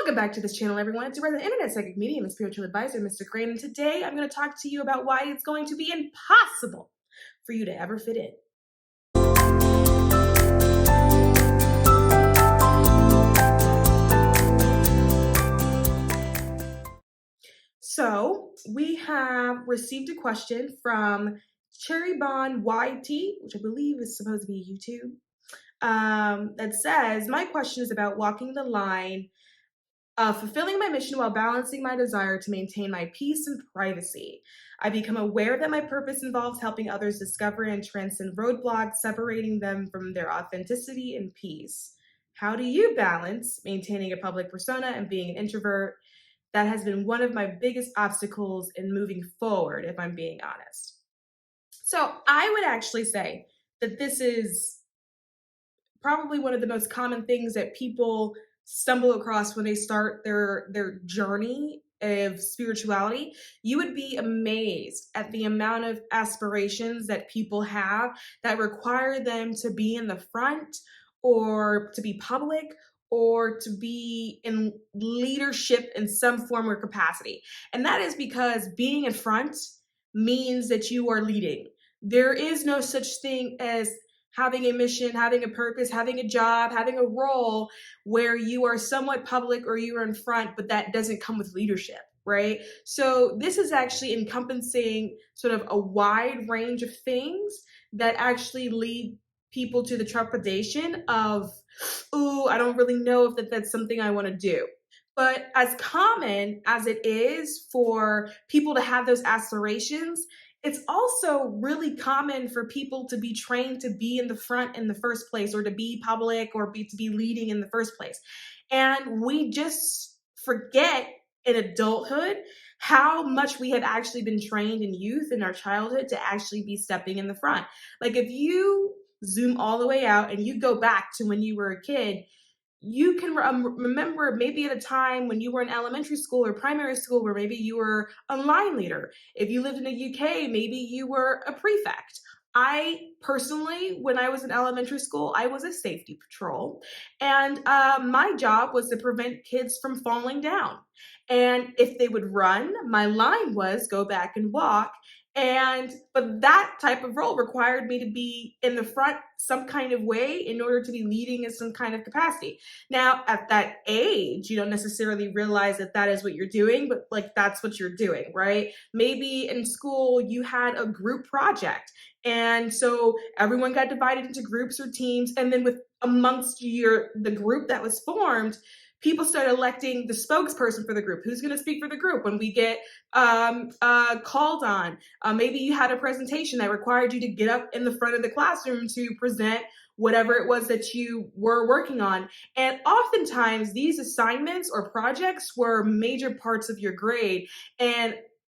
Welcome back to this channel, everyone. It's your resident internet psychic medium and spiritual advisor, Mr. Crane, and today I'm going to talk to you about why it's going to be impossible for you to ever fit in. So we have received a question from Cherrybon YT, which I believe is supposed to be YouTube, that says, my question is about walking the line of fulfilling my mission while balancing my desire to maintain my peace and privacy. I become aware that my purpose involves helping others discover and transcend roadblocks, separating them from their authenticity and peace. How do you balance maintaining a public persona and being an introvert? That has been one of my biggest obstacles in moving forward, if I'm being honest. So I would actually say that this is probably one of the most common things that people stumble across when they start their journey of spirituality. You would be amazed at the amount of aspirations that people have that require them to be in the front or to be public or to be in leadership in some form or capacity. And that is because being in front means that you are leading. There is no such thing as having a mission, having a purpose, having a job, having a role where you are somewhat public or you are in front, but that doesn't come with leadership, right? So this is actually encompassing sort of a wide range of things that actually lead people to the trepidation of, ooh, I don't really know if that's something I want to do. But as common as it is for people to have those aspirations, it's also really common for people to be trained to be in the front in the first place, or to be public, or to be leading in the first place. And we just forget in adulthood how much we have actually been trained in youth, in our childhood, to actually be stepping in the front. Like if you zoom all the way out and you go back to when you were a kid, you can remember maybe at a time when you were in elementary school or primary school where maybe you were a line leader. If you lived in the UK, maybe you were a prefect. I personally, when I was in elementary school, I was a safety patrol, and my job was to prevent kids from falling down. And if they would run, my line was go back and walk. But that type of role required me to be in the front some kind of way in order to be leading in some kind of capacity. Now, at that age, you don't necessarily realize that that is what you're doing, but like that's what you're doing, right? Maybe in school you had a group project, and so everyone got divided into groups or teams, and then with amongst the group that was formed, people started electing the spokesperson for the group. Who's going to speak for the group when we get called on? Maybe you had a presentation that required you to get up in the front of the classroom to present whatever it was that you were working on. And oftentimes these assignments or projects were major parts of your grade, and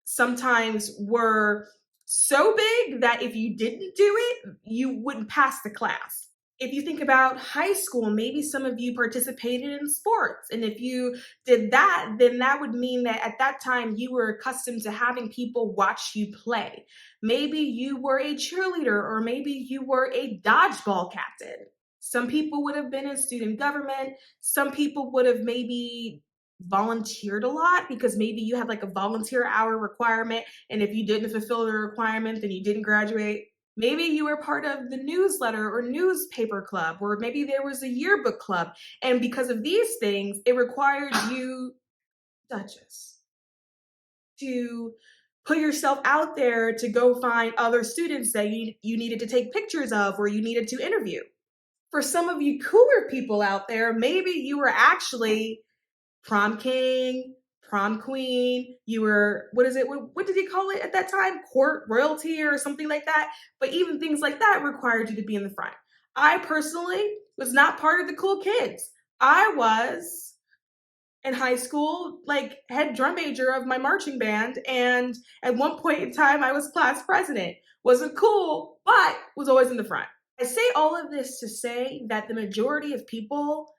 sometimes were so big that if you didn't do it, you wouldn't pass the class. If you think about high school, maybe some of you participated in sports. And if you did that, then that would mean that at that time you were accustomed to having people watch you play. Maybe you were a cheerleader, or maybe you were a dodgeball captain. Some people would have been in student government. Some people would have maybe volunteered a lot because maybe you had like a volunteer hour requirement. And if you didn't fulfill the requirement, then you didn't graduate. Maybe you were part of the newsletter or newspaper club, or maybe there was a yearbook club. And because of these things, it required you, Duchess, to put yourself out there to go find other students that you needed to take pictures of or you needed to interview. For some of you cooler people out there, maybe you were actually prom king, prom queen, you were, what did he call it at that time? Court royalty or something like that. But even things like that required you to be in the front. I personally was not part of the cool kids. I was in high school, like head drum major of my marching band. And at one point in time, I was class president. Wasn't cool, but was always in the front. I say all of this to say that the majority of people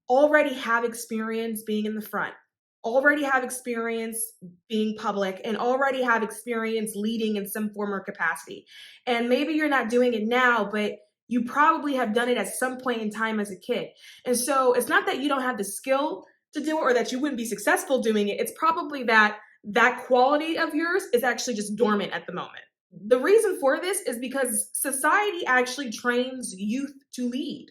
already have experience being in the front, already have experience being public, and already have experience leading in some form or capacity. And maybe you're not doing it now, but you probably have done it at some point in time as a kid. And so it's not that you don't have the skill, to do it or that you wouldn't be successful doing it. It's probably that that quality of yours is actually just dormant at the moment. The reason for this is because society actually trains youth to lead.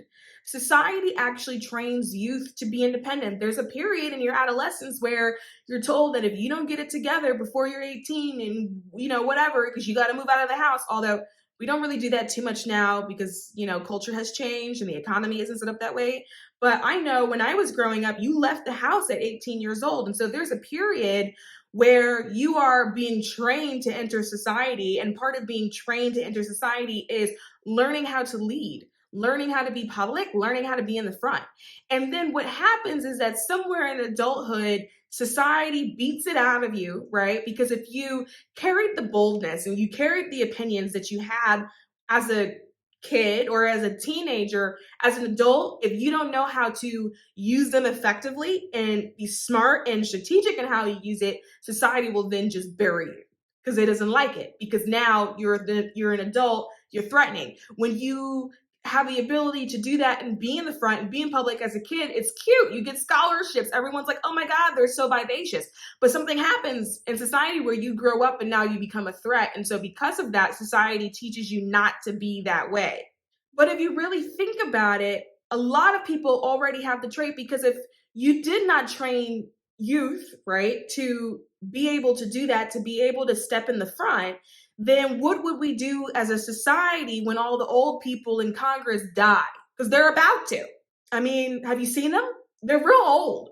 Society actually trains youth to be independent. There's a period in your adolescence where you're told that if you don't get it together before you're 18 and whatever, because you got to move out of the house, although we don't really do that too much now because culture has changed and the economy isn't set up that way. But I know when I was growing up, you left the house at 18 years old. And so there's a period where you are being trained to enter society. And part of being trained to enter society is learning how to lead, learning how to be public, learning how to be in the front. And then what happens is that somewhere in adulthood, society beats it out of you, right? Because if you carried the boldness and you carried the opinions that you had as a kid or as a teenager, as an adult, if you don't know how to use them effectively and be smart and strategic in how you use it, society will then just bury you because it doesn't like it. Because now you're an adult, you're threatening. When you have the ability to do that and be in the front and be in public as a kid, it's cute. You get scholarships. Everyone's like, oh my God, they're so vivacious. But something happens in society where you grow up and now you become a threat. And so because of that, society teaches you not to be that way. But if you really think about it, a lot of people already have the trait, because if you did not train youth, right, to be able to do that, to be able to step in the front, then what would we do as a society when all the old people in Congress die? Because they're about to. I mean, have you seen them? They're real old.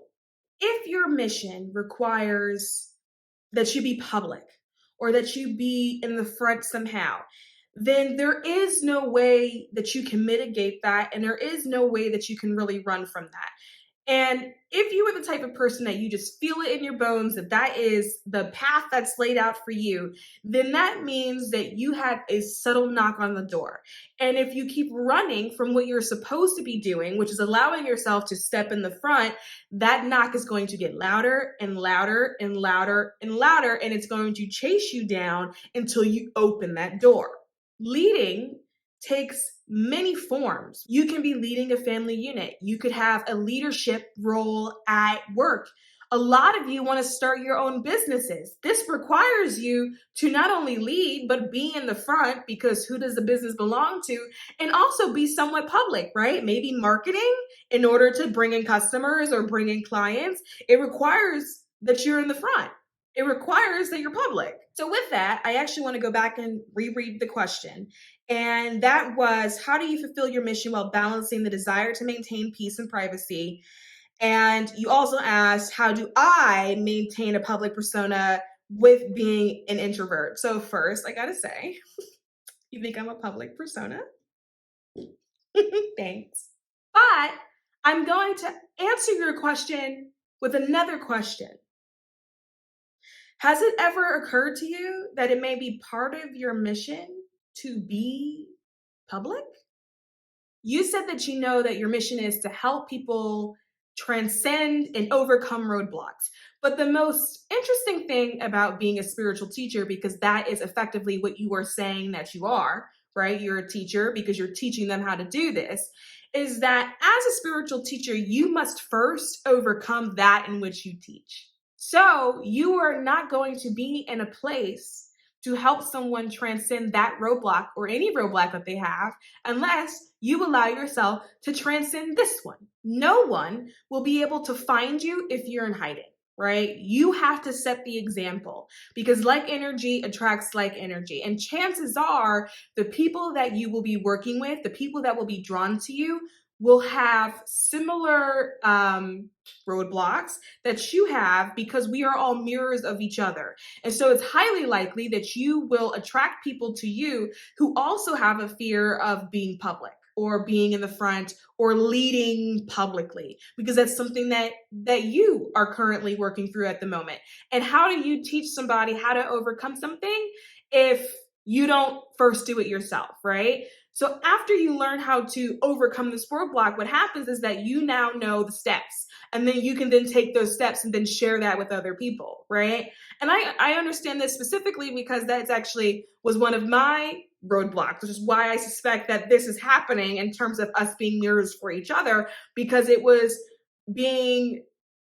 If your mission requires that you be public or that you be in the front somehow, then there is no way that you can mitigate that, and there is no way that you can really run from that. And if you are the type of person that you just feel it in your bones that that is the path that's laid out for you, then that means that you have a subtle knock on the door. And if you keep running from what you're supposed to be doing, which is allowing yourself to step in the front, that knock is going to get louder and louder and louder and louder, and it's going to chase you down until you open that door. Leading takes many forms. You can be leading a family unit. You could have a leadership role at work. A lot of you want to start your own businesses. This requires you to not only lead, but be in the front, because who does the business belong to? And also be somewhat public, right? Maybe marketing in order to bring in customers or bring in clients. It requires that you're in the front. It requires that you're public. So with that, I actually want to go back and reread the question. And that was, how do you fulfill your mission while balancing the desire to maintain peace and privacy? And you also asked, how do I maintain a public persona with being an introvert? So first, I gotta say, you think I'm a public persona? Thanks. But I'm going to answer your question with another question. Has it ever occurred to you that it may be part of your mission to be public? You said that you know that your mission is to help people transcend and overcome roadblocks. But the most interesting thing about being a spiritual teacher, because that is effectively what you are saying that you are, right? You're a teacher because you're teaching them how to do this, is that as a spiritual teacher, you must first overcome that in which you teach. So you are not going to be in a place to help someone transcend that roadblock or any roadblock that they have unless you allow yourself to transcend this one. No one will be able to find you if you're in hiding, right? You have to set the example, because like energy attracts like energy. And chances are the people that you will be working with, the people that will be drawn to you, will have similar roadblocks that you have, because we are all mirrors of each other. And so it's highly likely that you will attract people to you who also have a fear of being public or being in the front or leading publicly, because that's something that you are currently working through at the moment. And how do you teach somebody how to overcome something if you don't first do it yourself, right? So after you learn how to overcome this roadblock, what happens is that you now know the steps, and then you can then take those steps and then share that with other people, right? And I understand this specifically because that's actually was one of my roadblocks, which is why I suspect that this is happening in terms of us being mirrors for each other, because it was being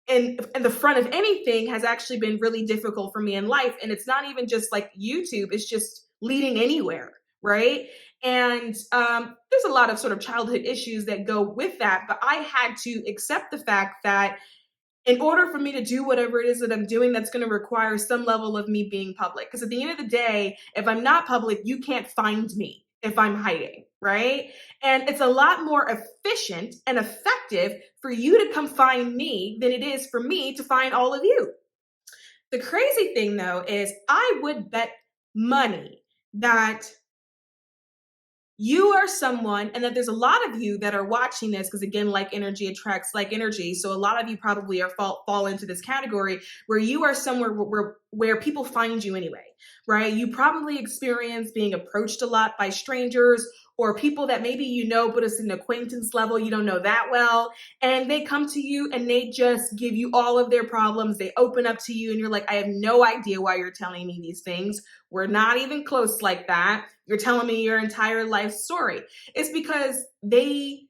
in the front of anything has actually been really difficult for me in life. And it's not even just like YouTube, it's just leading anywhere, right? And there's a lot of sort of childhood issues that go with that. But I had to accept the fact that in order for me to do whatever it is that I'm doing, that's going to require some level of me being public. Because at the end of the day, if I'm not public, you can't find me if I'm hiding, right? And it's a lot more efficient and effective for you to come find me than it is for me to find all of you. The crazy thing, though, is I would bet money that you are someone, and that there's a lot of you that are watching this, because again, like energy attracts like energy. So a lot of you probably are fall into this category where you are somewhere where people find you anyway, right? You probably experience being approached a lot by strangers or people that maybe you know, but it's an acquaintance level, you don't know that well. And they come to you and they just give you all of their problems. They open up to you and you're like, I have no idea why you're telling me these things. We're not even close like that. You're telling me your entire life story. It's because they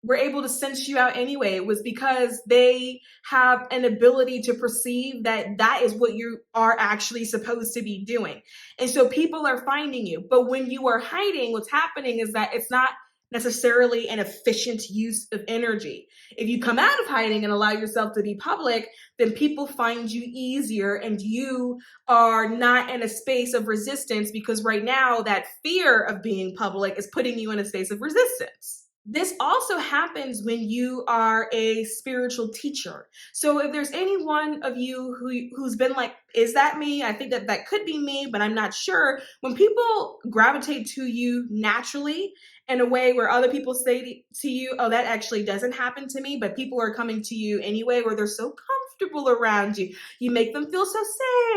were able to sense you out anyway. It was because they have an ability to perceive that that is what you are actually supposed to be doing. And so people are finding you. But when you are hiding, what's happening is that it's not necessarily an efficient use of energy. If you come out of hiding and allow yourself to be public, then people find you easier and you are not in a space of resistance, because right now that fear of being public is putting you in a space of resistance. This also happens when you are a spiritual teacher. So if there's any one of you who's been like, is that me? I think that could be me, but I'm not sure. When people gravitate to you naturally in a way where other people say to you, oh, that actually doesn't happen to me, but people are coming to you anyway, where they're so comfortable around you. You make them feel so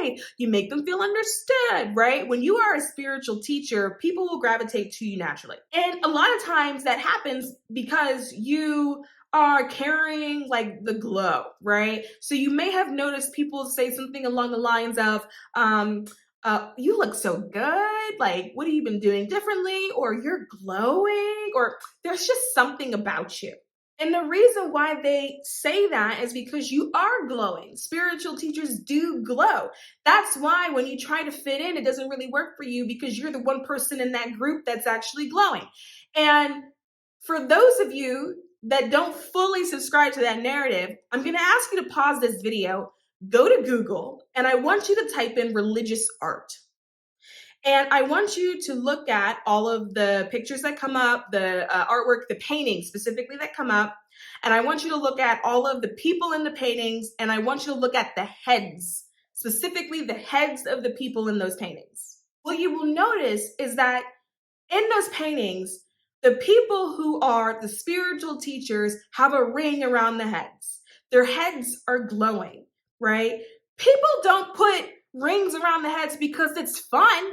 safe. You make them feel understood, right? When you are a spiritual teacher, people will gravitate to you naturally. And a lot of times that happens because you are carrying like the glow, right? So you may have noticed people say something along the lines of, you look so good. Like, what have you been doing differently? Or you're glowing, or there's just something about you. And the reason why they say that is because you are glowing. Spiritual teachers do glow. That's why when you try to fit in, it doesn't really work for you, because you're the one person in that group that's actually glowing. And for those of you that don't fully subscribe to that narrative, I'm going to ask you to pause this video, go to Google, and I want you to type in religious art. And I want you to look at all of the pictures that come up, the artwork, the paintings specifically that come up. And I want you to look at all of the people in the paintings. And I want you to look at the heads, specifically the heads of the people in those paintings. What you will notice is that in those paintings, the people who are the spiritual teachers have a ring around the heads. Their heads are glowing, right? People don't put rings around the heads because it's fun.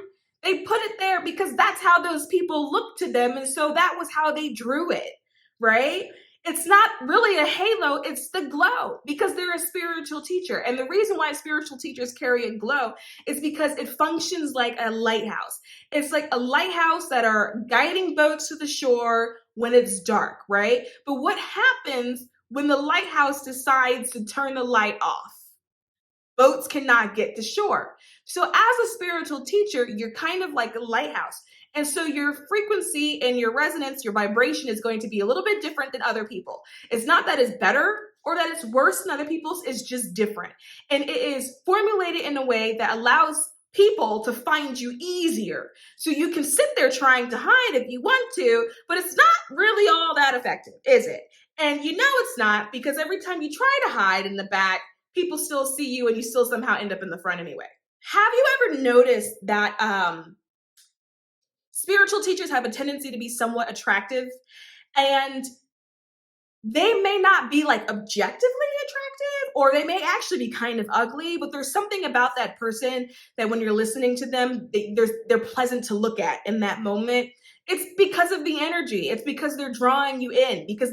They put it there because that's how those people look to them. And so that was how they drew it, right? It's not really a halo, it's the glow, because they're a spiritual teacher. And the reason why spiritual teachers carry a glow is because it functions like a lighthouse. It's like a lighthouse that are guiding boats to the shore when it's dark, right? But what happens when the lighthouse decides to turn the light off? Boats cannot get to shore. So as a spiritual teacher, you're kind of like a lighthouse. And so your frequency and your resonance, your vibration is going to be a little bit different than other people. It's not that it's better or that it's worse than other people's, it's just different. And it is formulated in a way that allows people to find you easier. So you can sit there trying to hide if you want to, but it's not really all that effective, is it? And you know it's not, because every time you try to hide in the back, people still see you and you still somehow end up in the front anyway. Have you ever noticed that spiritual teachers have a tendency to be somewhat attractive, and they may not be like objectively attractive, or they may actually be kind of ugly, but there's something about that person that when you're listening to them, they're pleasant to look at in that moment. It's because of the energy. It's because they're drawing you in, because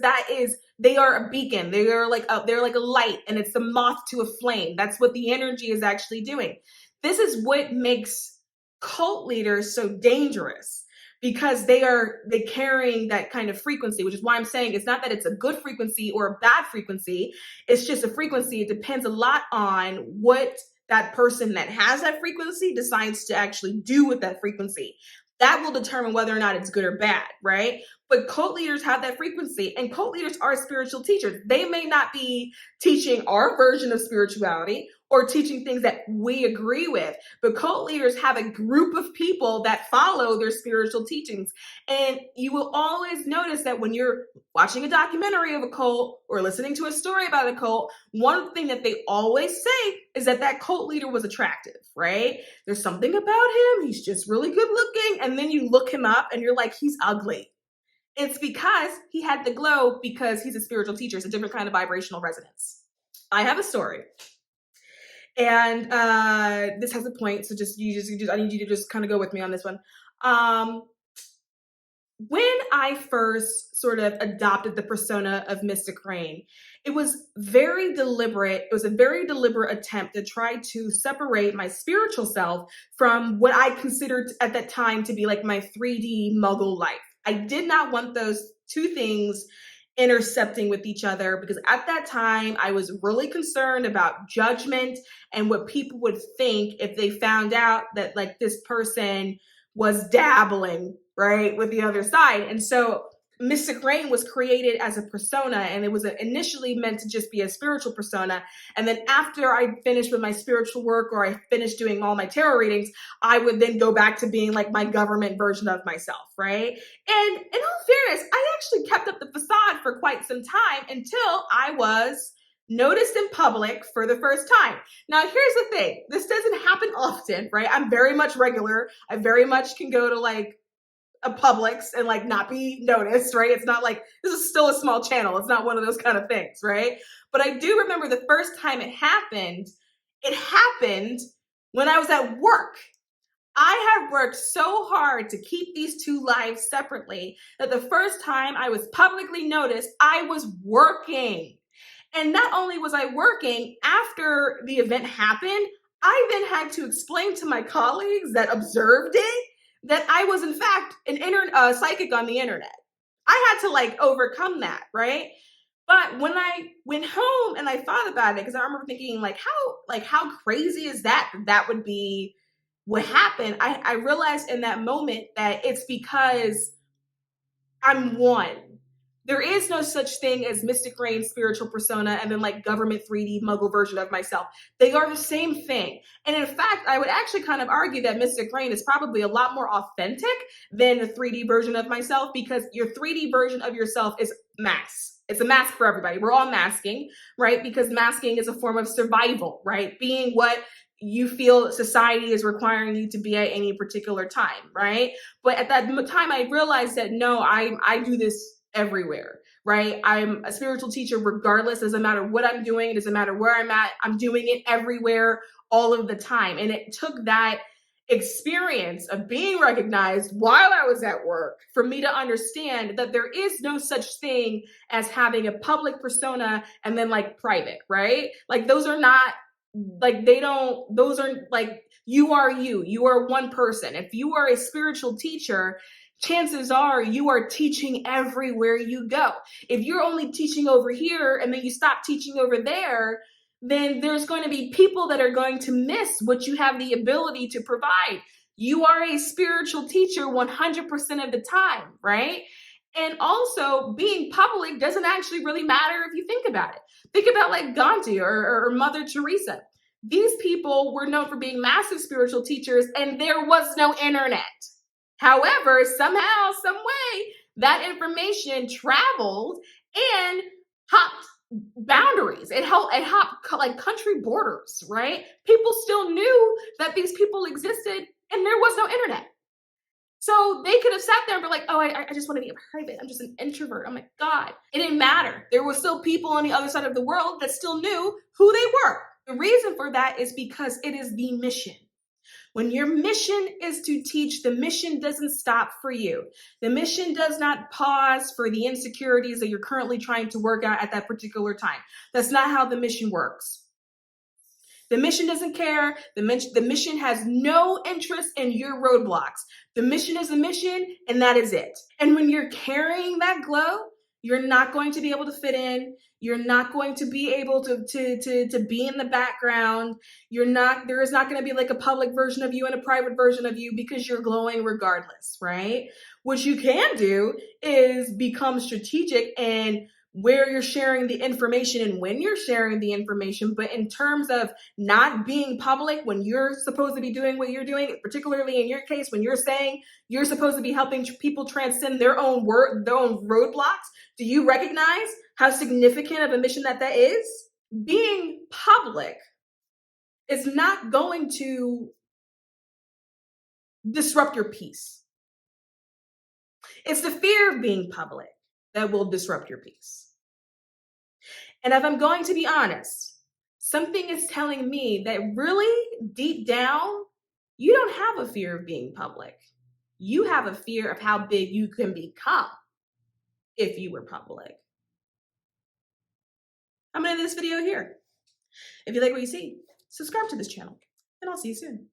they are a beacon. They're like a light, and it's the moth to a flame. That's what the energy is actually doing. This is what makes cult leaders so dangerous, because they're carrying that kind of frequency, which is why I'm saying it's not that it's a good frequency or a bad frequency. It's just a frequency. It depends a lot on what that person that has that frequency decides to actually do with that frequency. That will determine whether or not it's good or bad, right? But cult leaders have that frequency, and cult leaders are spiritual teachers. They may not be teaching our version of spirituality or teaching things that we agree with, but cult leaders have a group of people that follow their spiritual teachings. And you will always notice that when you're watching a documentary of a cult or listening to a story about a cult, one thing that they always say is that that cult leader was attractive, right? There's something about him. He's just really good looking. And then you look him up and you're like, he's ugly. It's because he had the glow, because he's a spiritual teacher. It's a different kind of vibrational resonance. I have a story. And this has a point, so I need you to just kind of go with me on this one. When I first sort of adopted the persona of Mystic Rain, it was very deliberate. It was a very deliberate attempt to try to separate my spiritual self from what I considered at that time to be like my 3D muggle life. I did not want those two things intercepting with each other, because at that time I was really concerned about judgment and what people would think if they found out that like this person was dabbling, right, with the other side. And so Mystic Rain was created as a persona, and it was initially meant to just be a spiritual persona. And then after I finished with my spiritual work, or I finished doing all my tarot readings, I would then go back to being like my government version of myself, right? And in all fairness, I actually kept up the facade for quite some time until I was noticed in public for the first time. Now, here's the thing. This doesn't happen often, right? I'm very much regular. I very much can go to like a Publix and like not be noticed, right? It's not like, this is still a small channel. It's not one of those kind of things, right? But I do remember the first time it happened when I was at work. I had worked so hard to keep these two lives separately that the first time I was publicly noticed, I was working. And not only was I working, after the event happened, I then had to explain to my colleagues that observed it that I was in fact an psychic on the internet. I had to like overcome that, right? But when I went home and I thought about it, because I remember thinking how crazy is that would be what happened. I realized in that moment that it's because I'm one. There is no such thing as Mystic Rain spiritual persona and then like government 3D muggle version of myself. They are the same thing. And in fact, I would actually kind of argue that Mystic Rain is probably a lot more authentic than the 3D version of myself, because your 3D version of yourself is mask. It's a mask for everybody. We're all masking, right? Because masking is a form of survival, right? Being what you feel society is requiring you to be at any particular time, right? But at that time, I realized that no, I do this everywhere, right? I'm a spiritual teacher regardless. It doesn't matter what I'm doing. It doesn't matter where I'm at. I'm doing it everywhere, all of the time. And it took that experience of being recognized while I was at work for me to understand that there is no such thing as having a public persona and then like private, right? Like those are not like, those are like, you are one person. If you are a spiritual teacher, chances are you are teaching everywhere you go. If you're only teaching over here and then you stop teaching over there, then there's going to be people that are going to miss what you have the ability to provide. You are a spiritual teacher 100% of the time, right? And also, being public doesn't actually really matter if you think about it. Think about like Gandhi or Mother Teresa. These people were known for being massive spiritual teachers, and there was no internet. However, somehow, some way, that information traveled and hopped boundaries. It hopped like country borders, right? People still knew that these people existed, and there was no internet. So they could have sat there and be like, oh, I just want to be private. I'm just an introvert. Oh my God. It didn't matter. There were still people on the other side of the world that still knew who they were. The reason for that is because it is the mission. When your mission is to teach, the mission doesn't stop for you. The mission does not pause for the insecurities that you're currently trying to work out at that particular time. That's not how the mission works. The mission doesn't care. The mission has no interest in your roadblocks. The mission is the mission, and that is it. And when you're carrying that glow, you're not going to be able to fit in. You're not going to be able to be in the background. There is not going to be like a public version of you and a private version of you because you're glowing regardless, right? What you can do is become strategic and where you're sharing the information and when you're sharing the information. But in terms of not being public when you're supposed to be doing what you're doing, particularly in your case, when you're saying you're supposed to be helping people transcend their own roadblocks, do you recognize how significant of a mission that is? Being public is not going to disrupt your peace. It's the fear of being public that will disrupt your peace. And if I'm going to be honest, something is telling me that really deep down, you don't have a fear of being public. You have a fear of how big you can become if you were public. I'm going to end this video here. If you like what you see, subscribe to this channel, and I'll see you soon.